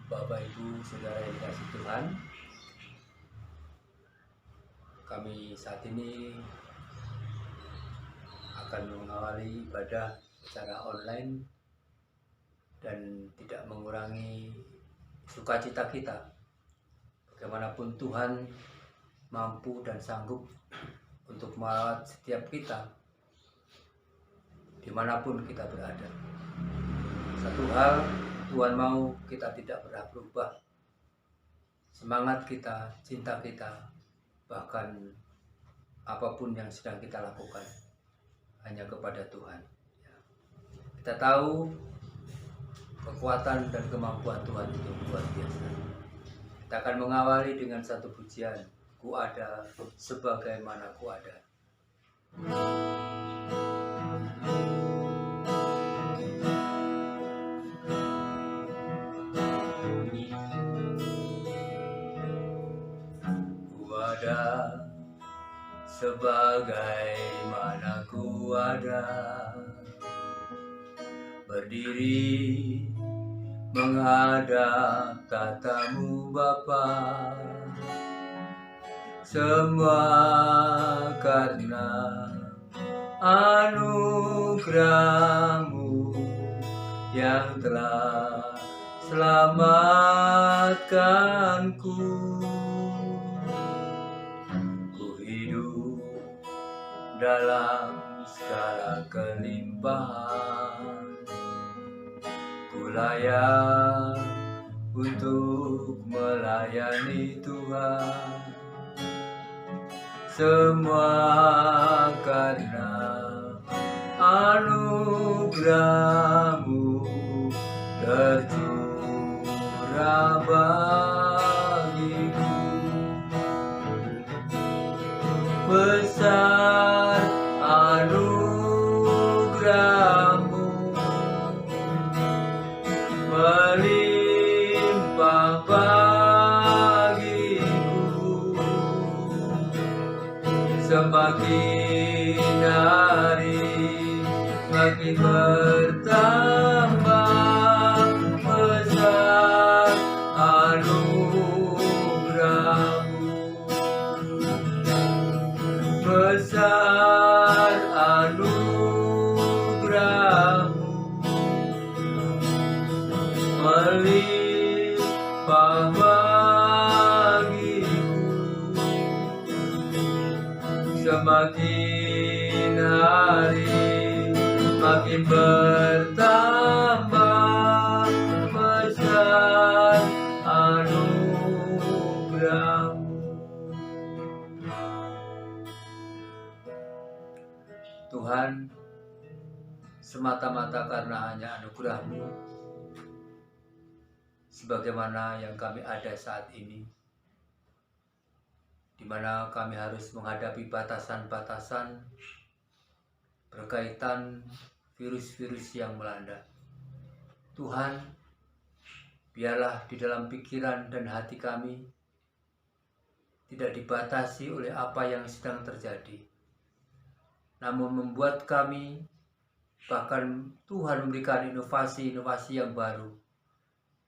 Bapak Ibu Saudara yang dikasihi Tuhan, kami saat ini akan mengawali ibadah secara online dan tidak mengurangi sukacita kita. Bagaimanapun Tuhan mampu dan sanggup untuk merawat setiap kita dimanapun kita berada. Satu hal, Tuhan mau kita tidak pernah berubah. Semangat kita, cinta kita, bahkan apapun yang sedang kita lakukan hanya kepada Tuhan. Kita tahu kekuatan dan kemampuan Tuhan itu luar biasa. Kita akan mengawali dengan satu pujian, Ku ada sebagaimana ku ada. Sebagaimana ku ada, berdiri menghadap tatamu Bapa, semua karena anugerah-Mu yang telah selamatkanku. Dalam segala kelimpahan, ku layak untuk melayani Tuhan. Semua karena anugerah-Mu tercurah bagiku. Besar anugerah-Mu, melimpah bagiku. Semakin hari makin bertambah besar anugerah-Mu. Besar anugerah-Mu, melimpah bagiku. Semakin hari makin bertambah besar anugerah-Mu. Tuhan, semata-mata karena hanya anugerah-Mu, sebagaimana yang kami ada saat ini, di mana kami harus menghadapi batasan-batasan berkaitan virus-virus yang melanda. Tuhan, biarlah di dalam pikiran dan hati kami tidak dibatasi oleh apa yang sedang terjadi, namun membuat kami, bahkan Tuhan memberikan inovasi-inovasi yang baru,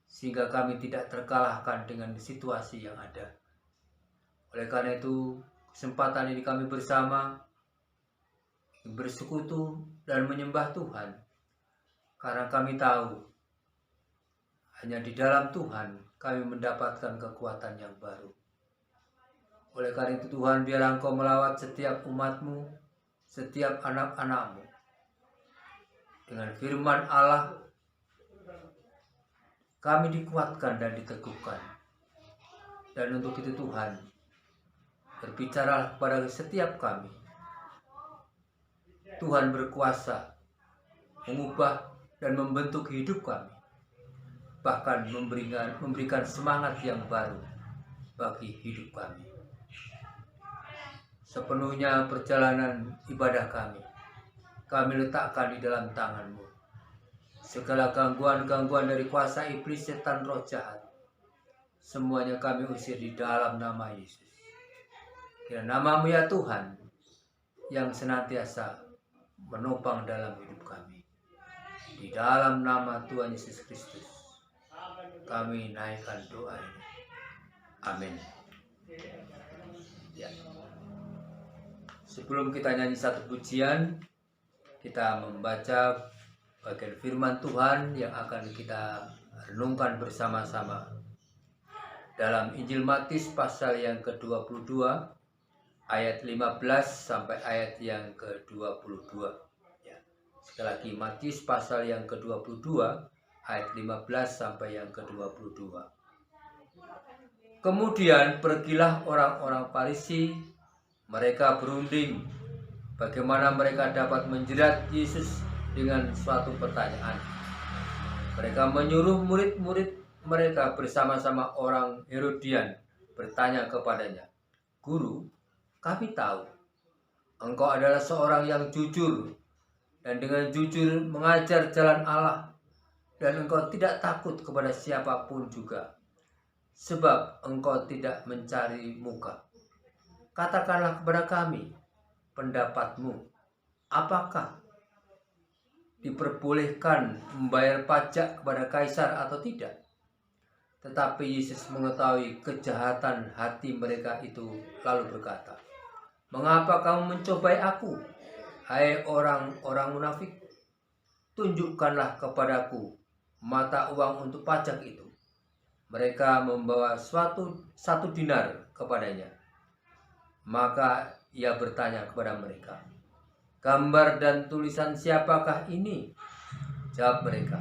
sehingga kami tidak terkalahkan dengan situasi yang ada. Oleh karena itu, kesempatan ini kami bersama bersekutu dan menyembah Tuhan, karena kami tahu hanya di dalam Tuhan kami mendapatkan kekuatan yang baru. Oleh karena itu Tuhan, biarlah Engkau melawat setiap umat-Mu, setiap anak-anak-Mu dengan firman Allah. Kami dikuatkan dan diteguhkan. Dan untuk itu Tuhan, berbicara kepada setiap kami. Tuhan berkuasa mengubah dan membentuk hidup kami, bahkan memberikan semangat yang baru bagi hidup kami. Sepenuhnya perjalanan ibadah kami letakkan di dalam tangan-Mu. Segala gangguan-gangguan dari kuasa iblis, setan, roh jahat, semuanya kami usir di dalam nama Yesus. Kiranya nama-Mu ya Tuhan yang senantiasa menopang dalam hidup kami. Di dalam nama Tuhan Yesus Kristus kami naikkan doa ini. Amin. Ya. Sebelum kita nyanyi satu pujian, kita membaca bagian firman Tuhan yang akan kita renungkan bersama-sama dalam Injil Matius pasal yang ke-22 ayat 15 sampai ayat yang ke-22. Ya. Sekali lagi, Matius pasal yang ke-22 ayat 15 sampai yang ke-22. Kemudian pergilah orang-orang Farisi, mereka berunding bagaimana mereka dapat menjerat Yesus dengan suatu pertanyaan. Mereka menyuruh murid-murid mereka bersama-sama orang Herodian bertanya kepadanya, "Guru, kami tahu engkau adalah seorang yang jujur dan dengan jujur mengajar jalan Allah, dan engkau tidak takut kepada siapapun juga, sebab engkau tidak mencari muka. Katakanlah kepada kami pendapatmu, apakah diperbolehkan membayar pajak kepada kaisar atau tidak?" Tetapi Yesus mengetahui kejahatan hati mereka itu, lalu berkata, "Mengapa kamu mencobai aku, hai orang-orang munafik? Tunjukkanlah kepadaku mata uang untuk pajak itu." Mereka membawa satu dinar kepadanya. Maka ia bertanya kepada mereka, "Gambar dan tulisan siapakah ini?" Jawab mereka,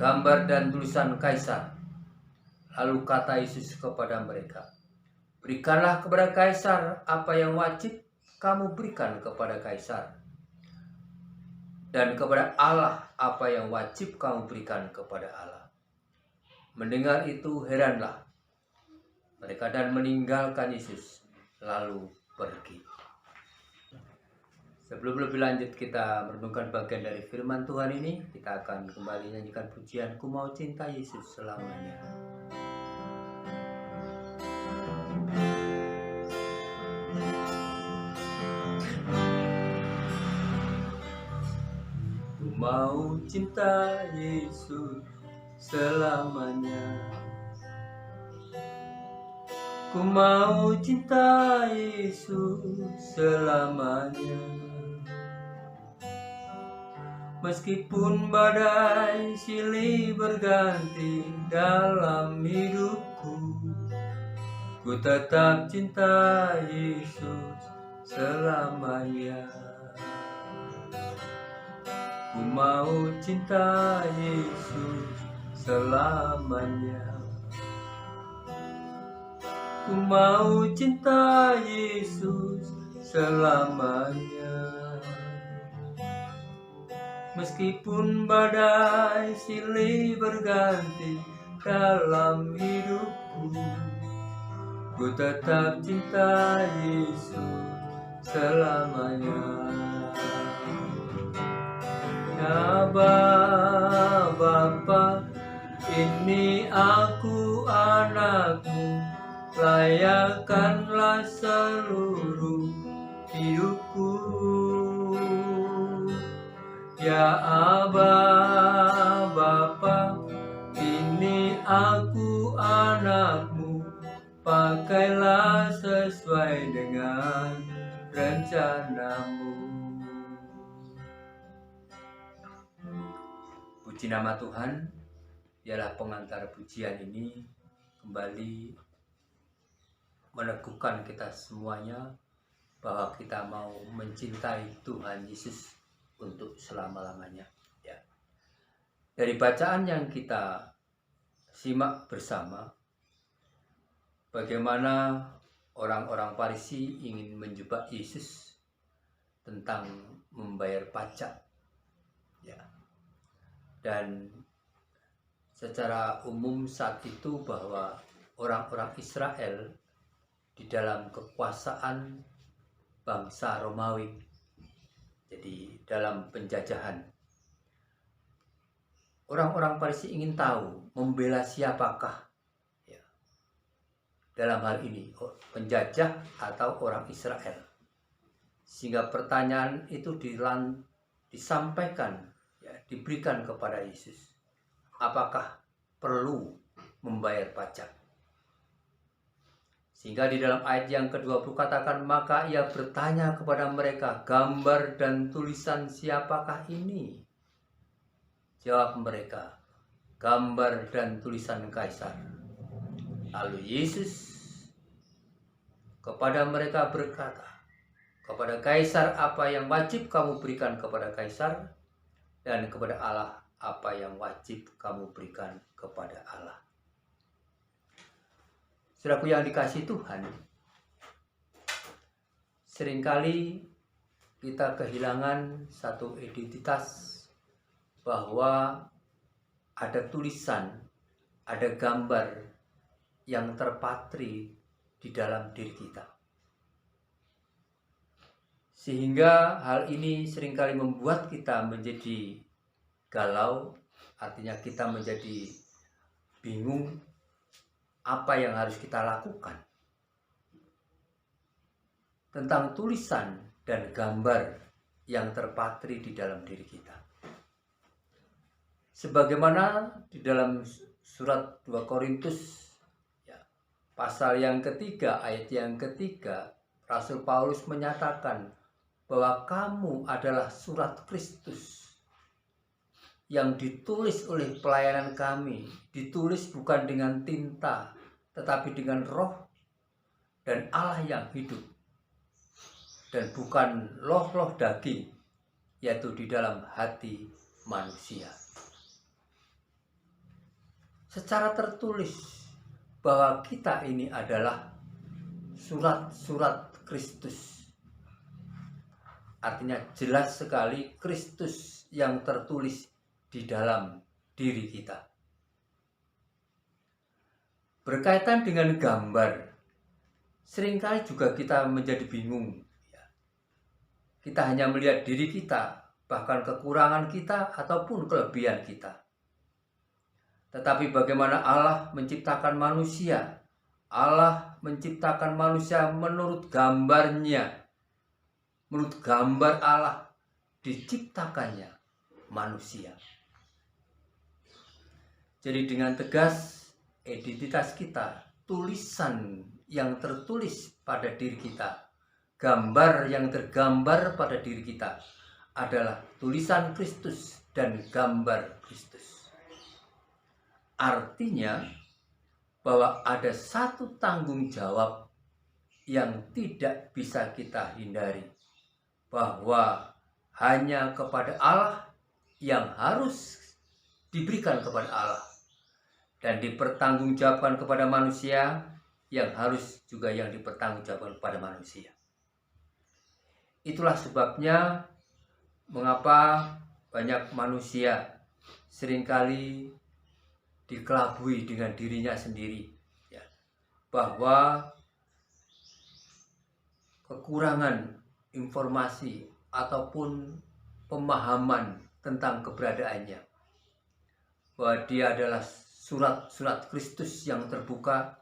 "Gambar dan tulisan Kaisar." Lalu kata Yesus kepada mereka, "Berikanlah kepada Kaisar apa yang wajib kamu berikan kepada Kaisar, dan kepada Allah apa yang wajib kamu berikan kepada Allah." Mendengar itu heranlah mereka dan meninggalkan Yesus lalu pergi. Sebelum lebih lanjut kita merenungkan bagian dari firman Tuhan ini, kita akan kembali nyanyikan pujian "Ku Mau Cinta Yesus Selamanya". Ku mau cinta Yesus selamanya. Ku mau cinta Yesus selamanya. Meskipun badai silih berganti dalam hidupku, ku tetap cinta Yesus selamanya. Ku mau cinta Yesus selamanya. Ku mau cinta Yesus selamanya. Meskipun badai silih berganti dalam hidupku, ku tetap cinta Yesus selamanya. Ya Bapa, ini aku anakmu, layakkanlah seluruh hidupku. Ya Aba, Bapa, ini aku anakmu, pakailah sesuai dengan rencanamu. Puji nama Tuhan. Biarlah pengantar pujian ini kembali meneguhkan kita semuanya bahwa kita mau mencintai Tuhan Yesus untuk selama-lamanya. Ya. Dari bacaan yang kita simak bersama, bagaimana orang-orang Farisi ingin menjebak Yesus tentang membayar pajak. Ya. Dan secara umum saat itu bahwa orang-orang Israel di dalam kekuasaan bangsa Romawi, jadi dalam penjajahan, orang-orang Farisi ingin tahu membela siapakah, ya, dalam hal ini penjajah atau orang Israel, sehingga pertanyaan itu disampaikan, ya, diberikan kepada Yesus, apakah perlu membayar pajak. Sehingga di dalam ayat yang ke-20 katakan, maka ia bertanya kepada mereka, gambar dan tulisan siapakah ini? Jawab mereka, gambar dan tulisan Kaisar. Lalu Yesus kepada mereka berkata, kepada Kaisar apa yang wajib kamu berikan kepada Kaisar, dan kepada Allah apa yang wajib kamu berikan kepada Allah. Saudaraku yang dikasihi Tuhan, seringkali kita kehilangan satu identitas, bahwa ada tulisan, ada gambar yang terpatri di dalam diri kita. Sehingga hal ini seringkali membuat kita menjadi galau, artinya kita menjadi bingung apa yang harus kita lakukan tentang tulisan dan gambar yang terpatri di dalam diri kita. Sebagaimana di dalam surat 2 Korintus pasal yang ketiga, ayat yang ketiga, Rasul Paulus menyatakan bahwa kamu adalah surat Kristus yang ditulis oleh pelayanan kami, ditulis bukan dengan tinta, tetapi dengan roh dan Allah yang hidup, dan bukan loh-loh daging, yaitu di dalam hati manusia. Secara tertulis bahwa kita ini adalah surat-surat Kristus. Artinya jelas sekali Kristus yang tertulis di dalam diri kita. Berkaitan dengan gambar, seringkali juga kita menjadi bingung. Kita hanya melihat diri kita, bahkan kekurangan kita ataupun kelebihan kita. Tetapi bagaimana Allah menciptakan manusia? Allah menciptakan manusia menurut gambarnya. Menurut gambar Allah diciptakannya manusia. Jadi dengan tegas identitas kita, tulisan yang tertulis pada diri kita, gambar yang tergambar pada diri kita adalah tulisan Kristus dan gambar Kristus. Artinya bahwa ada satu tanggung jawab yang tidak bisa kita hindari, bahwa hanya kepada Allah yang harus diberikan kepada Allah, dan dipertanggungjawabkan kepada manusia yang harus juga yang dipertanggungjawabkan kepada manusia. Itulah sebabnya mengapa banyak manusia seringkali dikelabui dengan dirinya sendiri, bahwa kekurangan informasi ataupun pemahaman tentang keberadaannya, bahwa dia adalah surat-surat Kristus yang terbuka,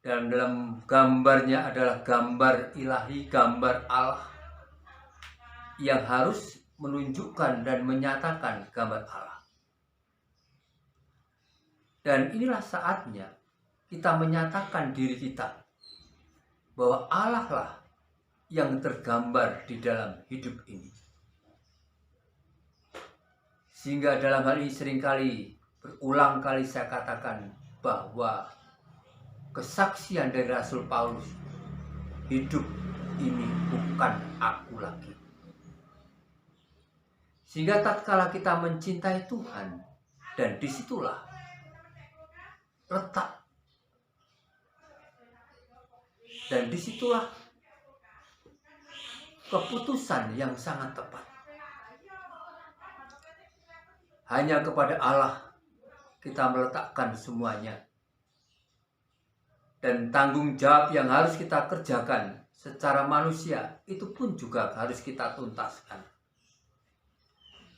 dan dalam gambarnya adalah gambar ilahi, gambar Allah yang harus menunjukkan dan menyatakan gambar Allah. Dan inilah saatnya kita menyatakan diri kita bahwa Allah lah yang tergambar di dalam hidup ini. Sehingga dalam hal ini seringkali, berulang kali saya katakan bahwa kesaksian dari Rasul Paulus, hidup ini bukan aku lagi. Sehingga tatkala kita mencintai Tuhan, dan disitulah letak, dan disitulah keputusan yang sangat tepat. Hanya kepada Allah kita meletakkan semuanya, dan tanggung jawab yang harus kita kerjakan secara manusia itu pun juga harus kita tuntaskan,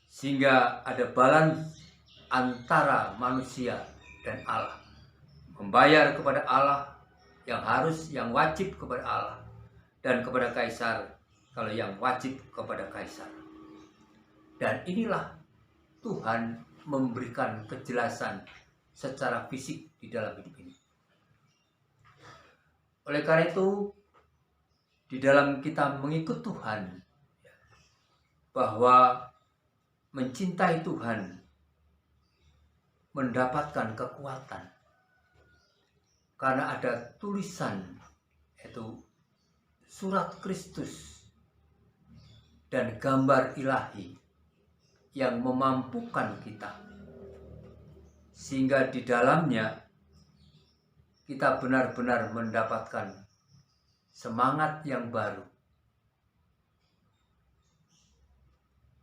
sehingga ada balance antara manusia dan Allah. Membayar kepada Allah yang wajib kepada Allah, dan kepada Kaisar kalau yang wajib kepada Kaisar. Dan inilah Tuhan memberikan kejelasan secara fisik di dalam hidup ini. Oleh karena itu, di dalam kita mengikut Tuhan, bahwa mencintai Tuhan mendapatkan kekuatan karena ada tulisan, yaitu surat Kristus dan gambar ilahi yang memampukan kita, sehingga di dalamnya kita benar-benar mendapatkan semangat yang baru.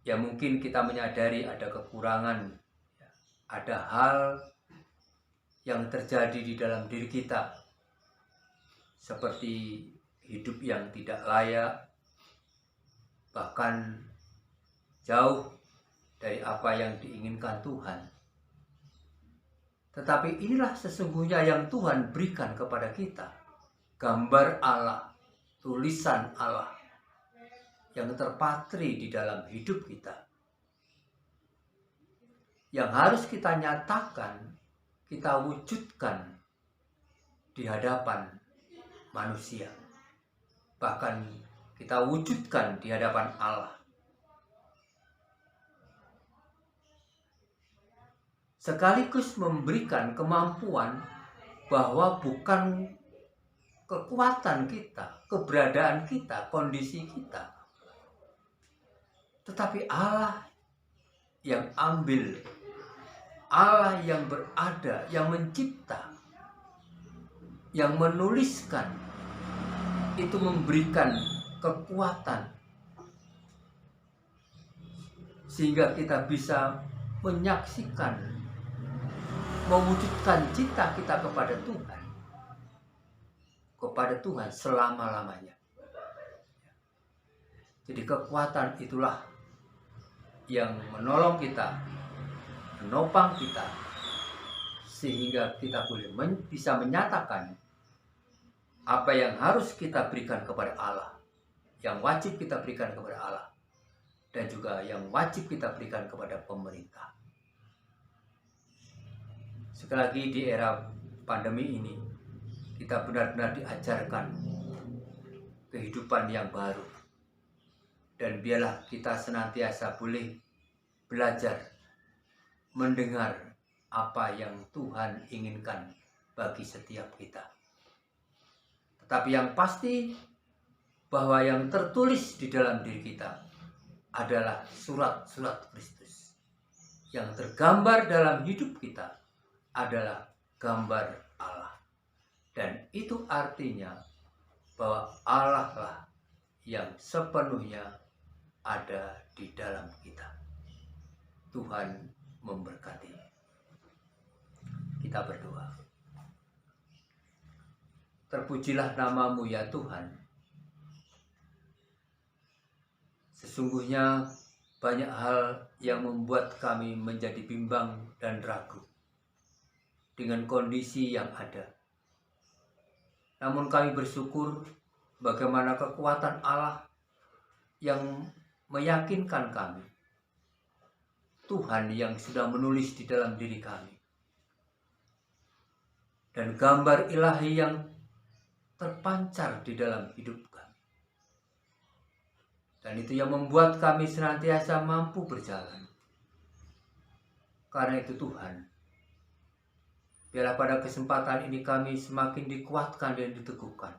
Ya mungkin kita menyadari ada kekurangan, ada hal yang terjadi di dalam diri kita, seperti hidup yang tidak layak, bahkan jauh dari apa yang diinginkan Tuhan. Tetapi inilah sesungguhnya yang Tuhan berikan kepada kita, gambar Allah, tulisan Allah yang terpatri di dalam hidup kita, yang harus kita nyatakan, kita wujudkan di hadapan manusia, bahkan kita wujudkan di hadapan Allah. Sekaligus memberikan kemampuan bahwa bukan kekuatan kita, keberadaan kita, kondisi kita, tetapi Allah yang ambil, Allah yang berada, yang mencipta, yang menuliskan, itu memberikan kekuatan sehingga kita bisa menyaksikan, mewujudkan cinta kita kepada Tuhan selama-lamanya. Jadi kekuatan itulah yang menolong kita, menopang kita, sehingga kita boleh bisa menyatakan apa yang harus kita berikan kepada Allah, yang wajib kita berikan kepada Allah, dan juga yang wajib kita berikan kepada pemerintah. Sekali lagi, di era pandemi ini kita benar-benar diajarkan kehidupan yang baru, dan biarlah kita senantiasa boleh belajar mendengar apa yang Tuhan inginkan bagi setiap kita. Tetapi yang pasti bahwa yang tertulis di dalam diri kita adalah surat-surat Kristus. Yang tergambar dalam hidup kita adalah gambar Allah. Dan itu artinya bahwa Allah lah yang sepenuhnya ada di dalam kita. Tuhan memberkati. Kita berdoa. Terpujilah nama-Mu ya Tuhan. Sesungguhnya banyak hal yang membuat kami menjadi bimbang dan ragu dengan kondisi yang ada. Namun kami bersyukur bagaimana kekuatan Allah yang meyakinkan kami. Tuhan yang sudah menulis di dalam diri kami. Dan gambar ilahi yang terpancar di dalam hidup kami. Dan itu yang membuat kami senantiasa mampu berjalan. Karena itu Tuhan, biarlah pada kesempatan ini kami semakin dikuatkan dan diteguhkan.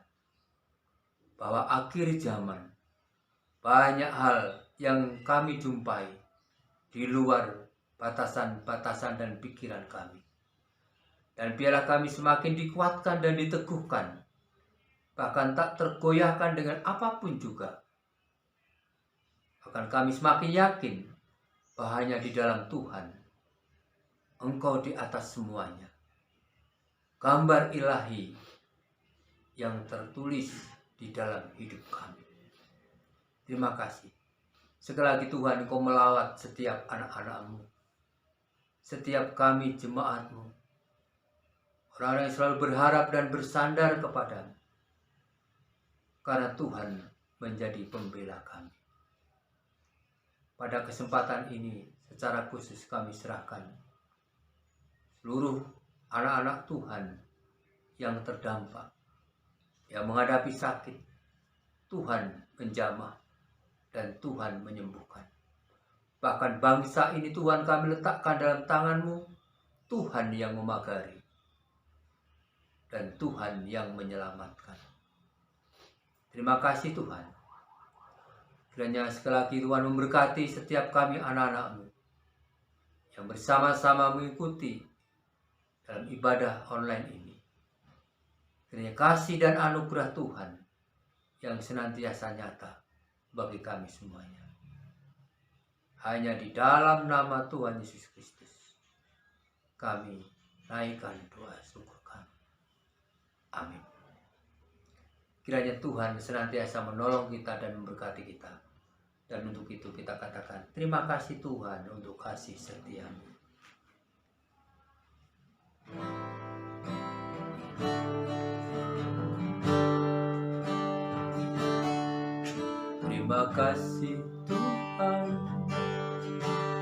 Bahwa akhir zaman, banyak hal yang kami jumpai di luar batasan-batasan dan pikiran kami. Dan biarlah kami semakin dikuatkan dan diteguhkan, bahkan tak tergoyahkan dengan apapun juga. Bahkan kami semakin yakin bahwa hanya di dalam Tuhan, Engkau di atas semuanya. Gambar ilahi yang tertulis di dalam hidup kami. Terima kasih. Sekali lagi Tuhan, Engkau melawat setiap anak-anak-Mu, setiap kami jemaat-Mu, orang-orang yang selalu berharap dan bersandar kepadamu, karena Tuhan menjadi pembela kami. Pada kesempatan ini secara khusus kami serahkan seluruh anak-anak Tuhan yang terdampak, yang menghadapi sakit. Tuhan menjamah dan Tuhan menyembuhkan. Bahkan bangsa ini Tuhan kami letakkan dalam tangan-Mu. Tuhan yang memagari dan Tuhan yang menyelamatkan. Terima kasih Tuhan. Kiranya sekali lagi Tuhan memberkati setiap kami anak-anak-Mu yang bersama-sama mengikuti dalam ibadah online ini. Kiranya kasih dan anugerah Tuhan yang senantiasa nyata bagi kami semuanya. Hanya di dalam nama Tuhan Yesus Kristus kami naikkan doa syukur kami. Amin. Kiranya Tuhan senantiasa menolong kita dan memberkati kita. Dan untuk itu kita katakan, terima kasih Tuhan untuk kasih setia-Mu. Terima kasih Tuhan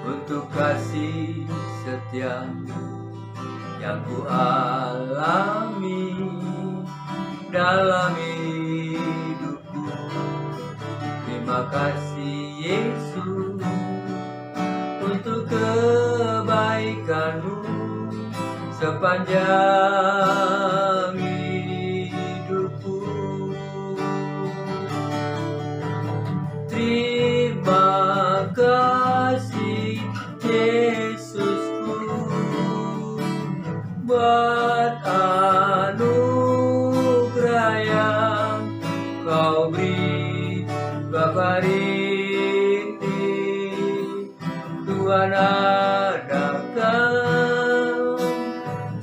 untuk kasih setia-Mu yang ku alami dalam hidupku. Terima kasih Yesus untuk kebaikan-Mu sepanjang hidupku. Terima kasih Yesusku buat anugerah yang Kau beri Bapa ini. Tuhan adakan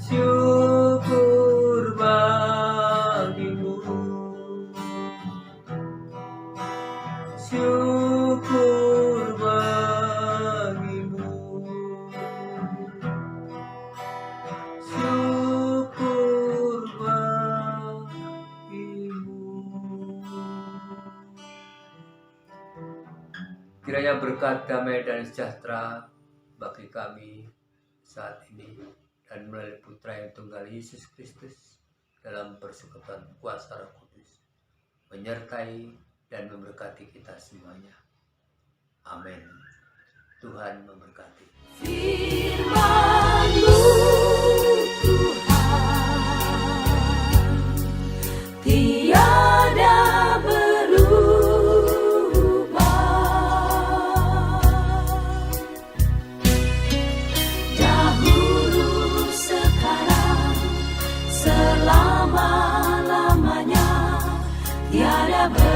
syukur bagi-Mu, syukur bagi-Mu, syukur bagi-Mu. Kiranya berkat, damai, dan sejahtera bagi kami saat ini dan melalui Putra yang tunggal Yesus Kristus dalam persekutuan kuasa Roh Kudus menyertai dan memberkati kita semuanya. Amin. Tuhan memberkati. Firman-Mu Tuhan tiada berubah. Dahulu, sekarang, selama-lamanya tiada berubah.